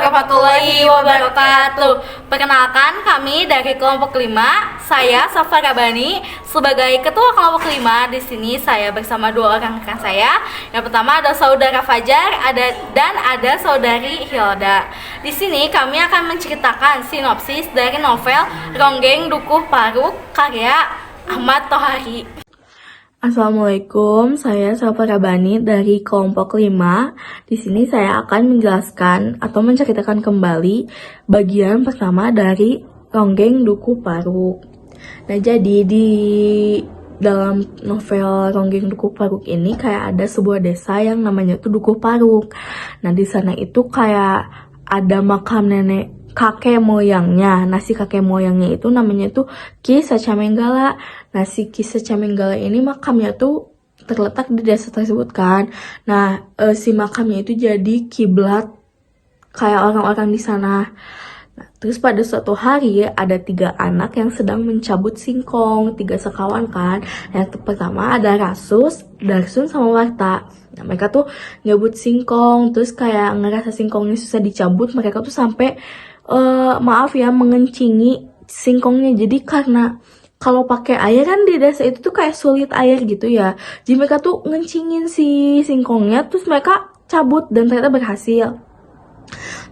warahmatullahi wabarakatuh. Perkenalkan, kami dari kelompok 5. Saya Safa Rabani sebagai ketua kelompok 5. Di sini saya bersama dua orang rekan saya. Yang pertama ada saudara Fajar, dan ada saudari Hilda. Di sini kami akan menceritakan sinopsis dari novel Ronggeng Dukuh Paruk karya Ahmad Tohari. Assalamualaikum, saya Safa Rabani dari kelompok 5. Di sini saya akan menjelaskan atau menceritakan kembali bagian pertama dari Ronggeng Dukuh Paruk. Nah, jadi di dalam novel Ronggeng Dukuh Paruk ini kayak ada sebuah desa yang namanya tuh Dukuh Paruk. Nah, di sana itu kayak ada makam nenek kakek moyangnya. Nah, si kakek moyangnya itu namanya tuh Ki Sacamenggala. Nah, si Ki Sacamenggala ini makamnya tuh terletak di desa tersebut kan. Nah, si makamnya itu jadi kiblat kayak orang-orang di sana. Nah, terus pada suatu hari ada 3 anak yang sedang mencabut singkong, 3 sekawan kan. Yang pertama ada Rasus, Darsun, sama Warta. Nah, mereka tuh nyabut singkong, terus kayak ngerasa singkongnya susah dicabut, mereka tuh sampai mengencingi singkongnya. Jadi karena kalau pakai air kan di desa itu tuh kayak sulit air gitu ya. Jadi mereka tuh ngencingin si singkongnya, terus mereka cabut dan ternyata berhasil.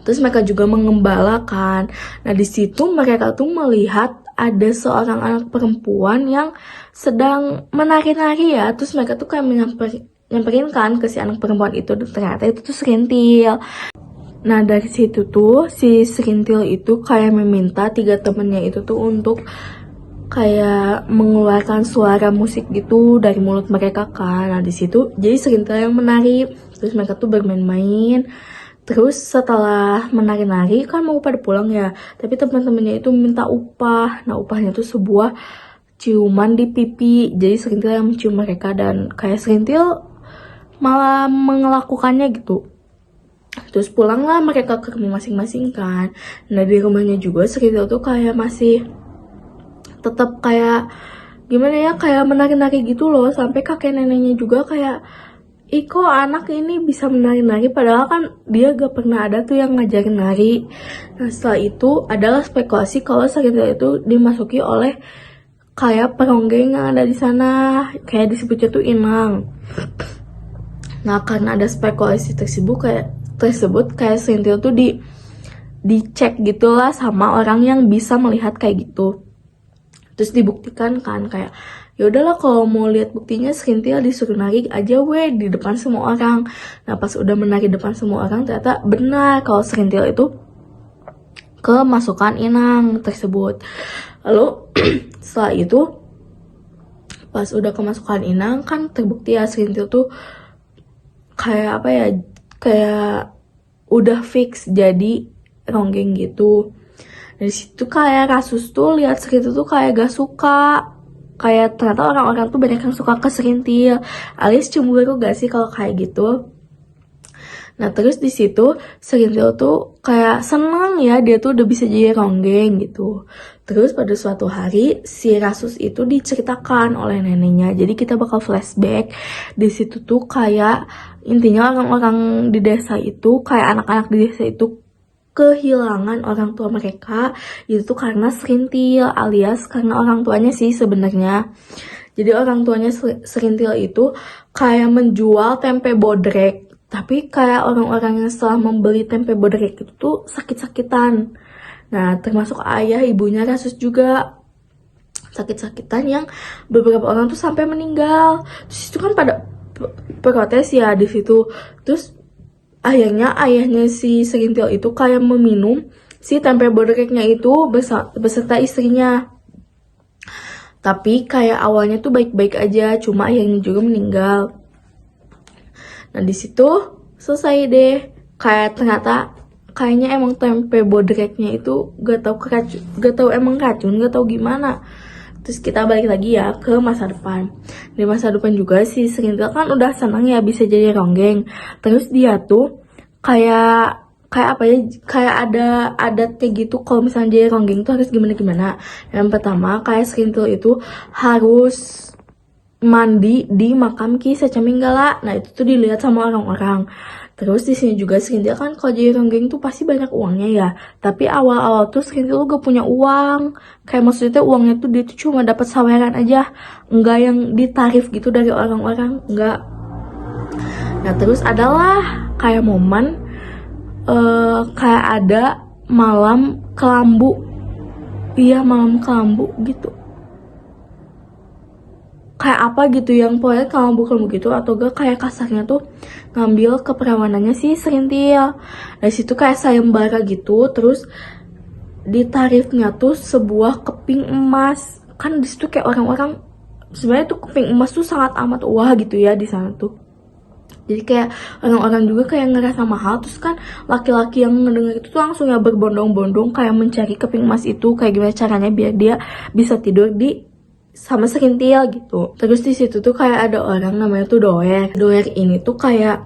Terus mereka juga mengembalakan. Nah, di situ mereka tuh melihat ada seorang anak perempuan yang sedang menari-nari ya. Terus mereka tuh kayak nyamperin kan ke si anak perempuan itu, dan ternyata itu tuh Serintil. Nah, dari situ tuh si Serintil itu kayak meminta 3 temennya itu tuh untuk kayak mengeluarkan suara musik gitu dari mulut mereka kan. Nah, di situ jadi Serintil yang menari, terus mereka tuh bermain-main. Terus setelah menari-nari kan mau pada pulang ya, tapi teman-temannya itu minta upah. Nah, upahnya tuh sebuah ciuman di pipi. Jadi Serintil yang mencium mereka, dan kayak Serintil malah melakukannya gitu. Terus pulanglah mereka ke rumah masing-masing kan. Nah, di rumahnya juga Serintil tuh kayak masih tetap kayak gimana ya, kayak menari-nari gitu loh. Sampai kakek neneknya juga kayak, ih kok anak ini bisa menari-nari, padahal kan dia gak pernah ada tuh yang ngajarin nari. Nah, setelah itu adalah spekulasi kalau Serintil itu dimasuki oleh kayak peronggeng yang ada di sana, kayak disebutnya tuh Inang. Nah, karena ada spekulasi tersebut kayak Serintil tuh dicek gitulah sama orang yang bisa melihat kayak gitu. Terus dibuktikan kan, kayak ya udahlah kalau mau lihat buktinya Serintil disuruh nari aja weh di depan semua orang. Nah, pas udah menari depan semua orang, ternyata benar kalau Serintil itu kemasukan Inang tersebut. Lalu setelah itu pas udah kemasukan Inang kan terbukti ya Serintil tuh kayak apa ya, kayak udah fix jadi ronggeng gitu. Dari situ kayak Rasus tuh lihat Serintil tuh kayak gak suka. Kayak ternyata orang-orang tuh banyak yang suka ke Serintil. Alias cemburu gak sih kalau kayak gitu? Nah, terus di situ Serintil tuh kayak seneng ya, dia tuh udah bisa jadi ronggeng gitu. Terus pada suatu hari si Rasus itu diceritakan oleh neneknya. Jadi kita bakal flashback. Di situ tuh kayak intinya orang-orang di desa itu, kayak anak-anak di desa itu kehilangan orang tua mereka. Itu tuh karena Serintil, alias karena orang tuanya sih sebenarnya. Jadi orang tuanya Serintil itu kayak menjual tempe bodrek. Tapi kayak orang-orang yang setelah membeli tempe bodrek itu tuh sakit-sakitan. Nah, termasuk ayah ibunya Rasus juga sakit-sakitan, yang beberapa orang tuh sampai meninggal. Terus itu kan pada protes ya di situ. Terus akhirnya ayahnya si Serintil itu kayak meminum si tempe bodreknya itu beserta istrinya. Tapi kayak awalnya tuh baik-baik aja, cuma ayahnya juga meninggal. Nah, di situ selesai deh. Kayak ternyata kayaknya emang tempe bodreknya itu gak tahu emang racun, gak tahu gimana. Terus kita balik lagi ya ke masa depan. Di masa depan juga si Serintil kan udah senang ya bisa jadi ronggeng. Terus dia tuh kayak apa ya, kayak ada adat kayak gitu kalau misalnya jadi ronggeng tuh harus gimana. Yang pertama kayak Serintil itu harus mandi di makam Ki Sacamenggala. Nah, itu tuh dilihat sama orang-orang. Terus di sini juga Serintil kan kalau jadi orang geng tuh pasti banyak uangnya ya. Tapi awal-awal tuh Serintil tuh gak punya uang. Kayak maksudnya uangnya tuh dia tuh cuma dapat saweran aja, enggak yang ditarif gitu dari orang-orang, enggak. Nah terus adalah kayak momen kayak ada malam kelambu. Iya malam kelambu gitu. Kayak apa gitu yang pokoknya kelambu gitu, atau gak kayak kasarnya tuh ngambil keperawanannya si Serintil. Dari situ kayak sayembara gitu, terus di tarifnya tuh sebuah keping emas. Kan di situ kayak orang-orang sebenarnya tuh keping emas tuh sangat amat wah gitu ya di sana tuh. Jadi kayak orang-orang juga kayak ngerasa mahal. Terus kan laki-laki yang ngedenger itu tuh langsung ya berbondong-bondong kayak mencari keping emas itu, kayak gimana caranya biar dia bisa tidur di sama Serintil gitu. Terus di situ tuh kayak ada orang namanya tuh Doer. Doer ini tuh kayak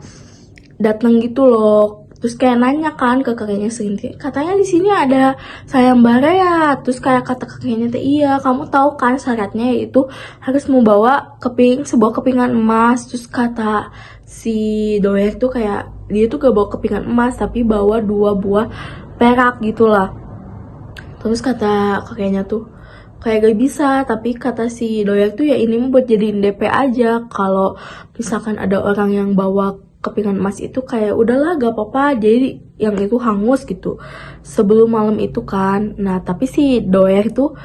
datang gitu loh. Terus kayak nanya kan ke kakeknya Serintil, katanya di sini ada sayembara ya. Terus kayak kata kakeknya tuh, iya kamu tahu kan syaratnya yaitu harus membawa sebuah kepingan emas. Terus kata si Doer tuh kayak dia tuh gak bawa kepingan emas tapi bawa 2 buah perak gitulah. Terus kata kakeknya tuh kayak gak bisa, tapi kata si Doyak tuh ya ini buat jadiin DP aja. Kalau misalkan ada orang yang bawa kepingan emas itu kayak udahlah gak apa-apa, jadi yang itu hangus gitu sebelum malam itu kan. Nah tapi si Doyak tuh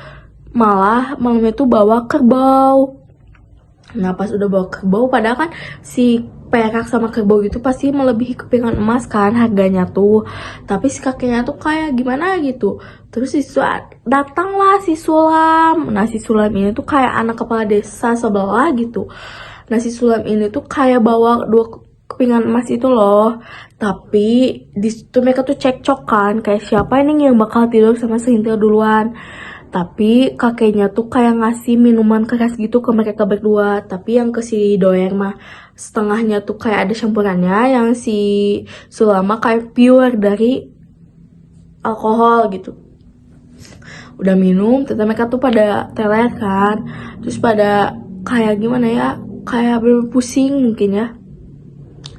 malah malamnya tuh bawa kerbau. Nah pas udah bawa kerbau, padahal kan si perak sama kerbau itu pasti melebihi kepingan emas kan harganya tuh. Tapi si kakeknya tuh kayak gimana gitu. Terus datanglah si Sulam. Nah si Sulam ini tuh kayak anak kepala desa sebelah gitu. Nah si Sulam ini tuh kayak bawa 2 kepingan emas itu loh. Tapi di situ mereka tuh cekcok kan, kayak siapa ini yang bakal tidur sama Serintil duluan. Tapi kakeknya tuh kayak ngasih minuman keras gitu ke mereka berdua. Tapi yang ke si Doer mah setengahnya tuh kayak ada campurannya. Yang si Sulama kayak pure dari alkohol gitu. Udah minum, ternyata mereka tuh pada teler kan. Terus pada kayak gimana ya, kayak berpusing mungkin ya.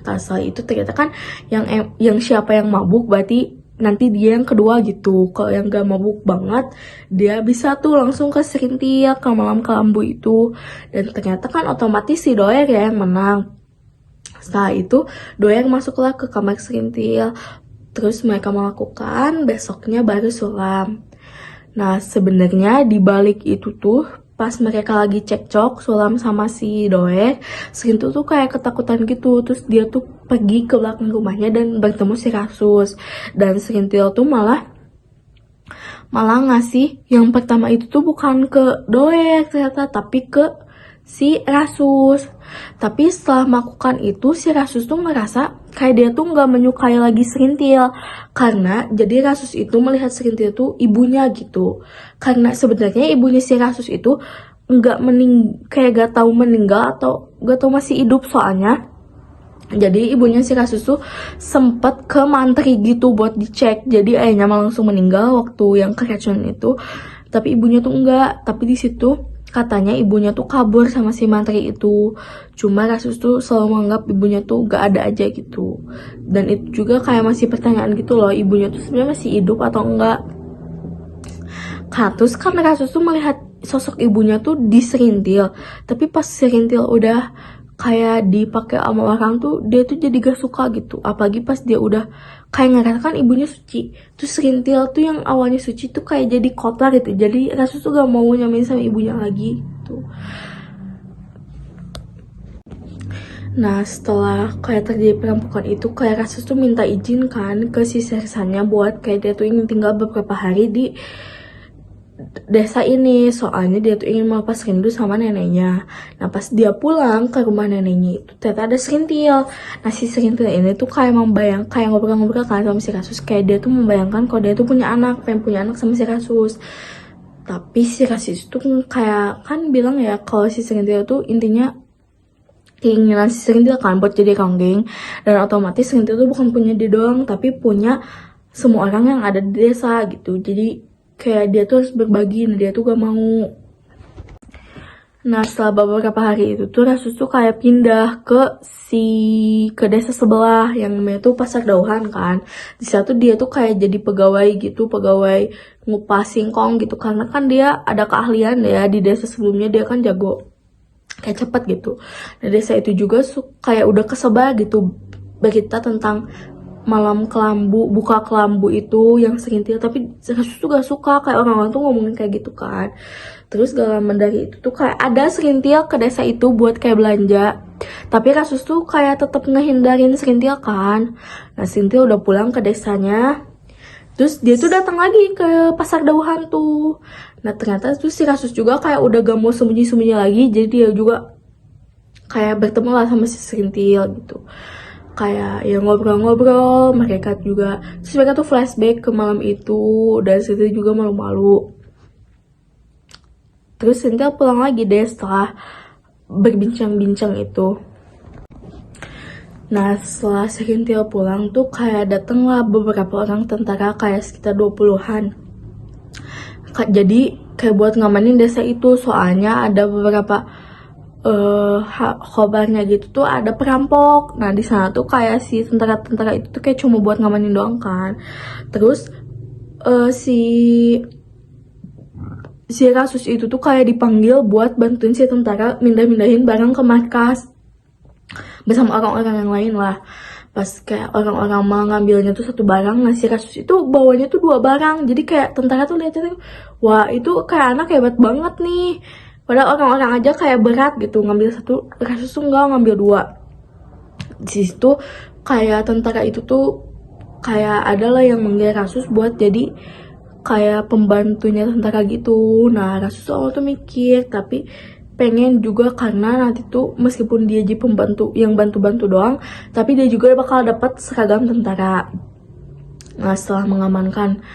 Setelah itu ternyata kan yang siapa yang mabuk berarti nanti dia yang kedua gitu. Kalau yang gak mabuk banget, dia bisa tuh langsung ke Serintil, ke malam kelambu itu. Dan ternyata kan otomatis si Doer ya yang menang. Setelah itu Doer masuklah ke kamar Serintil. Terus mereka melakukan, besoknya baru Sulam. Nah sebenarnya di balik itu tuh pas mereka lagi cekcok Sulam sama si Doer, Serintil tuh kayak ketakutan gitu. Terus dia tuh pergi ke belakang rumahnya dan bertemu si Rasus. Dan Serintil tuh malah ngasih yang pertama itu tuh bukan ke Doer ternyata, tapi ke si Rasus. Tapi setelah melakukan itu si Rasus tuh ngerasa kayak dia tuh gak menyukai lagi Serintil. Karena jadi Rasus itu melihat Serintil tuh ibunya gitu. Karena sebenarnya ibunya si Rasus itu kayak gak tahu meninggal atau gak tahu masih hidup soalnya. Jadi ibunya si Rasus tuh sempet ke mantri gitu buat dicek. Jadi ayahnya malah langsung meninggal waktu yang keracunan itu. Tapi ibunya tuh enggak. Tapi di situ katanya ibunya tuh kabur sama si mantri itu. Cuma Rasus tuh selalu menganggap ibunya tuh gak ada aja gitu. Dan itu juga kayak masih pertanyaan gitu loh, ibunya tuh sebenarnya masih hidup atau enggak. Terus kan Rasus tuh melihat sosok ibunya tuh di Serintil. Tapi pas Serintil udah kayak dipakai sama orang tuh, dia tuh jadi gak suka gitu. Apalagi pas dia udah kayak ngerasakan ibunya suci. Terus Serintil tuh yang awalnya suci tuh kayak jadi kotor gitu. Jadi Rasus tuh gak mau nyamain sama ibunya lagi gitu. Nah setelah kayak terjadi perampokan itu, kayak Rasus tuh minta izin kan ke si sersannya buat kayak dia tuh ingin tinggal beberapa hari di desa ini. Soalnya dia tuh ingin melepas rindu sama neneknya. Nah pas dia pulang ke rumah neneknya itu ternyata ada Serintil. Nah si Serintil ini tuh kayak kayak ngobrol-ngobrol kan sama si Rasus. Kayak dia tuh membayangkan kalau dia tuh punya anak, pengen punya anak sama si Rasus. Tapi si Rasus tuh kayak kan bilang ya kalau si Serintil tuh intinya keinginan si Serintil kan buat jadi ronggeng. Dan otomatis Serintil tuh bukan punya dia doang, tapi punya semua orang yang ada di desa gitu. Jadi kayak dia tuh harus berbagi, nah dia tuh gak mau. Nah, setelah beberapa hari itu tuh Rasus tuh kayak pindah ke desa sebelah yang namanya tuh Pasar Dauhan kan. Di situ dia tuh kayak jadi pegawai gitu, pegawai ngupas singkong gitu, karena kan dia ada keahlian ya, di desa sebelumnya dia kan jago kayak cepet gitu. Nah, desa itu juga kayak udah kesebar gitu berita tentang malam kelambu, buka kelambu itu yang serintil, tapi Rasus tuh gak suka kayak orang-orang tuh ngomongin kayak gitu kan. Terus gak lama dari itu tuh kayak ada serintil ke desa itu buat kayak belanja, tapi Rasus tuh kayak tetap ngehindarin serintil kan. Nah, serintil udah pulang ke desanya, terus dia tuh datang lagi ke Pasar Dauhan tuh. Nah, ternyata tuh si Rasus juga kayak udah gak mau sembunyi-sembunyi lagi, jadi dia juga kayak bertemu lah sama si serintil gitu. Kayak ya ngobrol-ngobrol, mereka juga, terus mereka tuh flashback ke malam itu, dan situ juga malu-malu. Terus Cynthia pulang lagi deh setelah berbincang-bincang itu. Nah, setelah Cynthia pulang tuh kayak datanglah beberapa orang tentara kayak sekitar 20-an. Jadi kayak buat ngamanin desa itu, soalnya ada beberapa kabarnya gitu tuh ada perampok. Nah, di sana tuh kayak si tentara-tentara itu tuh kayak cuma buat ngamanin doang kan. Terus si Rasus itu tuh kayak dipanggil buat bantuin si tentara mindahin barang ke markas bersama orang-orang yang lain lah. Pas kayak orang-orang mau ngambilnya tuh satu barang, nah si Rasus itu bawanya tuh 2 barang. Jadi kayak tentara tuh lihatnya tuh, wah itu kayak anak hebat banget nih. Padahal orang-orang aja kayak berat gitu ngambil satu, Rasus tuh enggak, ngambil 2. Di situ kayak tentara itu tuh kayak adalah yang manggil Rasus buat jadi kayak pembantunya tentara gitu. Nah, Rasus awal tuh mikir, tapi pengen juga karena nanti tuh meskipun dia jadi pembantu yang bantu-bantu doang, tapi dia juga bakal dapat seragam tentara. Nah, setelah mengamankan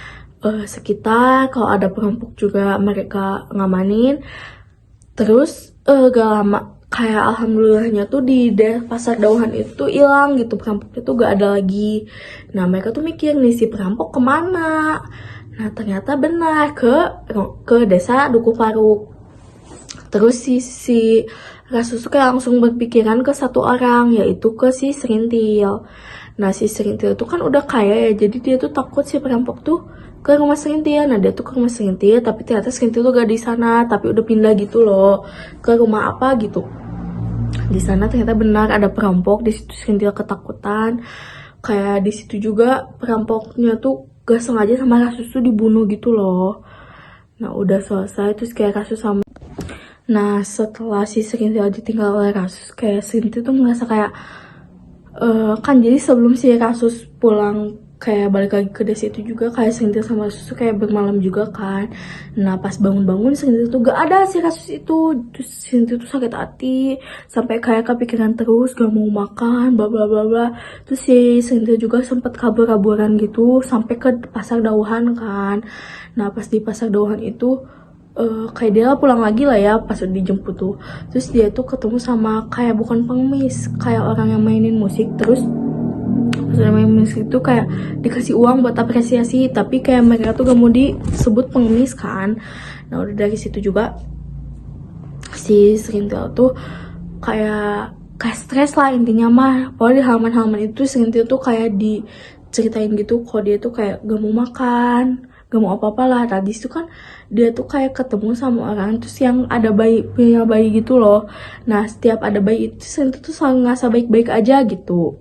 sekitar, kalau ada perampok juga mereka ngamanin. Terus gak lama kayak alhamdulillahnya tuh di Pasar Dauhan itu tuh hilang gitu, perampoknya tuh gak ada lagi. Nah, mereka tuh mikir nih si perampok kemana. Nah, ternyata benar ke desa Duku Faruk. Terus si Rasus tuh kayak langsung berpikiran ke satu orang, yaitu ke si Serintil. Nah, si Serintil tuh kan udah kaya ya, jadi dia tuh takut si perampok tuh ke rumah Serintil. Nah, dia tuh ke rumah Serintil, tapi ternyata Serintil tuh gak di sana, tapi udah pindah gitu loh ke rumah apa gitu. Di sana ternyata benar ada perampok. Di situ Serintil ketakutan. Kayak di situ juga perampoknya tuh gak sengaja sama Rasus tuh dibunuh gitu loh. Nah, udah selesai terus kayak Rasus sama. Nah, setelah si Serintil ditinggal oleh Rasus, kayak Serintil tuh ngerasa kayak kan jadi sebelum si Rasus pulang kayak balik lagi ke desa itu juga kayak Serintil sama Rasus tuh kayak bermalam juga kan. Nah, pas bangun-bangun Serintil tuh gak ada si Rasus itu. Terus Serintil tuh sakit hati sampai kayak kepikiran terus, gak mau makan, bla bla bla bla. Terus si Serintil juga sempat kabur-kaburan gitu sampai ke Pasar Dauhan kan. Nah, pas di Pasar Dauhan itu kayak dia pulang lagi lah ya pas udah dijemput tuh. Terus dia tuh ketemu sama kayak bukan pengemis, kayak orang yang mainin musik. Terus pas udah main musik itu kayak dikasih uang buat apresiasi, tapi kayak mereka tuh gak mau disebut pengemis kan. Nah, udah dari situ juga si Serintil tuh kayak stres lah intinya mah. Pokoknya di halaman-halaman itu Serintil tuh kayak diceritain gitu kalau dia tuh kayak gak mau makan, gak mau apa-apa lah. Tadi itu kan dia tuh kayak ketemu sama orang terus yang ada punya bayi gitu loh. Nah, setiap ada bayi itu Serintil tuh selalu ngerasa baik-baik aja gitu.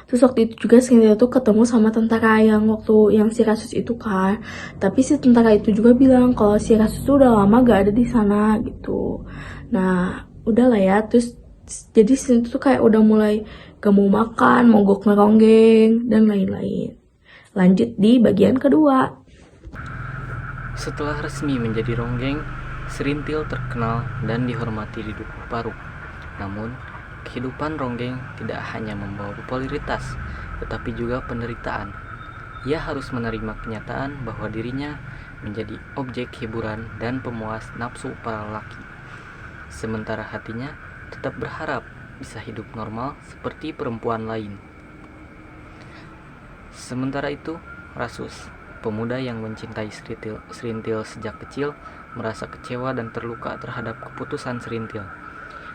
Terus waktu itu juga Serintil tuh ketemu sama tentara yang waktu yang si Rasus itu kan. Tapi si tentara itu juga bilang kalau si Rasus tuh udah lama gak ada di sana gitu. Nah, udahlah ya. Terus jadi Serintil tuh kayak udah mulai gak mau makan, mogok ngeronggeng dan lain-lain. Lanjut di bagian kedua. Setelah resmi menjadi ronggeng, Serintil terkenal dan dihormati di Duku Faruk. Namun, kehidupan ronggeng tidak hanya membawa popularitas, tetapi juga penderitaan. Ia harus menerima kenyataan bahwa dirinya menjadi objek hiburan dan pemuas nafsu para lelaki. Sementara hatinya tetap berharap bisa hidup normal seperti perempuan lain. Sementara itu, Rasus, Pemuda yang mencintai Serintil sejak kecil merasa kecewa dan terluka terhadap keputusan Serintil.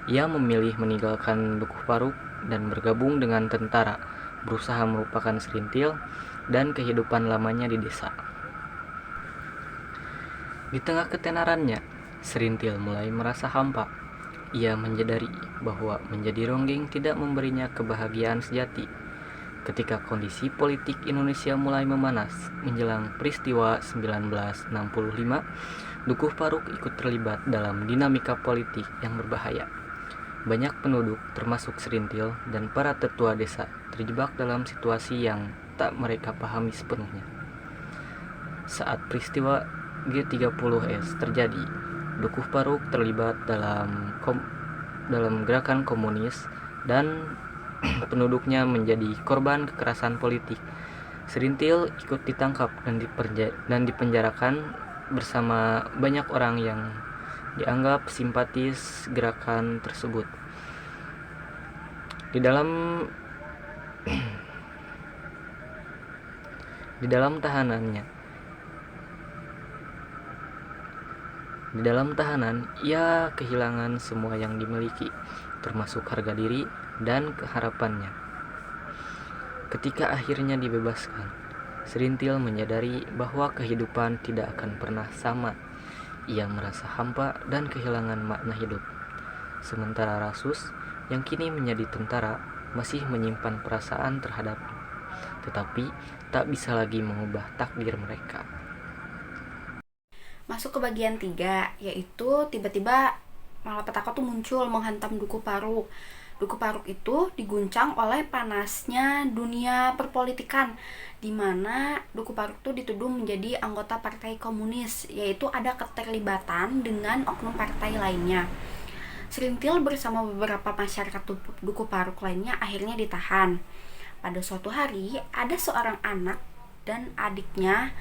Ia memilih meninggalkan Dukuh Paruk dan bergabung dengan tentara, berusaha melupakan Serintil dan kehidupan lamanya di desa. Di tengah ketenarannya, Serintil mulai merasa hampa. Ia menyadari bahwa menjadi ronggeng tidak memberinya kebahagiaan sejati. Ketika kondisi politik Indonesia mulai memanas menjelang peristiwa 1965, Dukuh Paruk ikut terlibat dalam dinamika politik yang berbahaya. Banyak penduduk, termasuk Serintil dan para tetua desa, terjebak dalam situasi yang tak mereka pahami sepenuhnya. Saat peristiwa G30S terjadi, Dukuh Paruk terlibat dalam gerakan komunis dan penduduknya menjadi korban kekerasan politik. Serintil ikut ditangkap dan dipenjarakan bersama banyak orang yang dianggap simpatis gerakan tersebut. Di dalam tahanan, ia kehilangan semua yang dimiliki, termasuk harga diri dan keharapannya. Ketika akhirnya dibebaskan, Serintil menyadari bahwa kehidupan tidak akan pernah sama. Ia merasa hampa dan kehilangan makna hidup. Sementara Rasus, yang kini menjadi tentara, masih menyimpan perasaan terhadapnya, tetapi tak bisa lagi mengubah takdir mereka. Masuk ke bagian 3, yaitu tiba-tiba malapetaka tuh muncul menghantam Dukuh Paruk. Dukuh Paruk itu diguncang oleh panasnya dunia perpolitikan, di mana Dukuh Paruk tuh dituduh menjadi anggota Partai Komunis, yaitu ada keterlibatan dengan oknum partai lainnya. Serintil bersama beberapa masyarakat Dukuh Paruk lainnya akhirnya ditahan. Pada suatu hari, ada seorang anak dan adiknya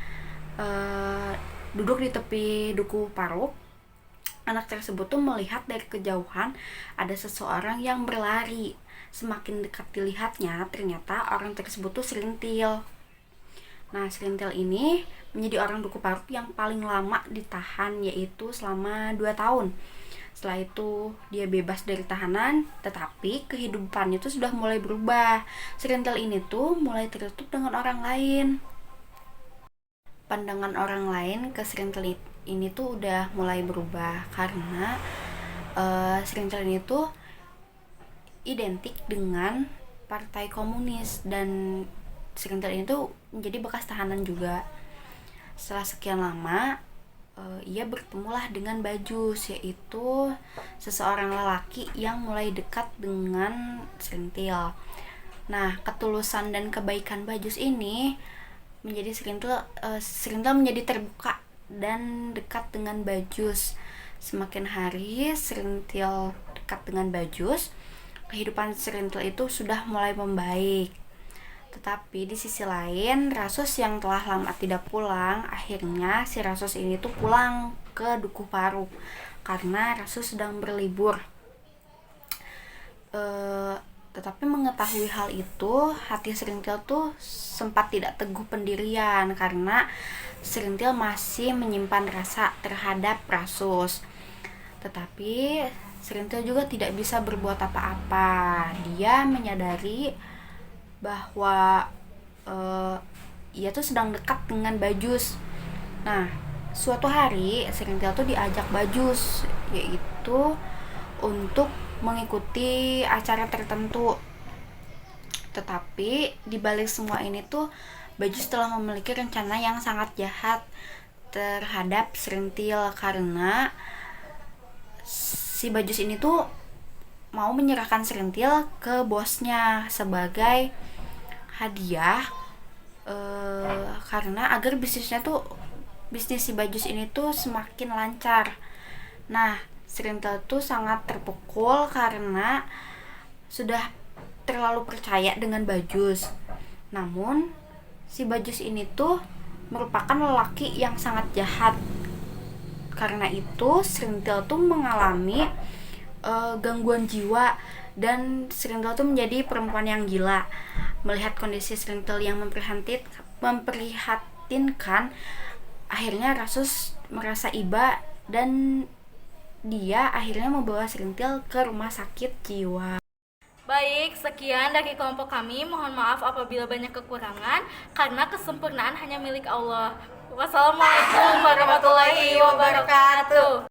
duduk di tepi Dukuh Paruk. Anak tersebut tuh melihat dari kejauhan ada seseorang yang berlari. Semakin dekat dilihatnya, ternyata orang tersebut tuh Serintil. Nah, Serintil ini menjadi orang Dukuh Paruk yang paling lama ditahan, yaitu selama 2 tahun. Setelah itu dia bebas dari tahanan, tetapi kehidupannya tuh sudah mulai berubah. Serintil ini tuh mulai tertutup dengan orang lain. Pandangan orang lain ke Serintil ini tuh udah mulai berubah karena Serintil ini tuh identik dengan Partai Komunis, dan Serintil ini tuh menjadi bekas tahanan juga. Setelah sekian lama ia bertemulah dengan Bajus, yaitu seseorang lelaki yang mulai dekat dengan Serintil. Nah, ketulusan dan kebaikan Bajus ini menjadi Serintil menjadi terbuka dan dekat dengan Bajus. Semakin hari Serintil dekat dengan Bajus, kehidupan Serintil itu sudah mulai membaik. Tetapi di sisi lain, Rasus yang telah lama tidak pulang, akhirnya si Rasus ini tuh pulang ke Dukuh Paruk karena Rasus sedang berlibur. Tetapi mengetahui hal itu, hati Serintil tuh sempat tidak teguh pendirian karena Serintil masih menyimpan rasa terhadap Rasus. Tetapi Serintil juga tidak bisa berbuat apa-apa. Dia menyadari bahwa ia tuh sedang dekat dengan Bajus. Nah, suatu hari Serintil tuh diajak Bajus, yaitu untuk mengikuti acara tertentu. Tetapi di balik semua ini tuh Bajus telah memiliki rencana yang sangat jahat terhadap Serintil karena si Bajus ini tuh mau menyerahkan Serintil ke bosnya sebagai hadiah karena agar bisnis si Bajus ini tuh semakin lancar. Nah, Serintil tuh sangat terpukul karena sudah terlalu percaya dengan Bajus. Namun si Bajus ini tuh merupakan lelaki yang sangat jahat. Karena itu Serintil tuh mengalami gangguan jiwa dan Serintil tuh menjadi perempuan yang gila. Melihat kondisi Serintil yang memprihatinkan batin kan. Akhirnya Rasus merasa iba dan dia akhirnya membawa Serintil ke rumah sakit jiwa. Baik, sekian dari kelompok kami. Mohon maaf apabila banyak kekurangan, karena kesempurnaan hanya milik Allah. Wassalamualaikum warahmatullahi wabarakatuh.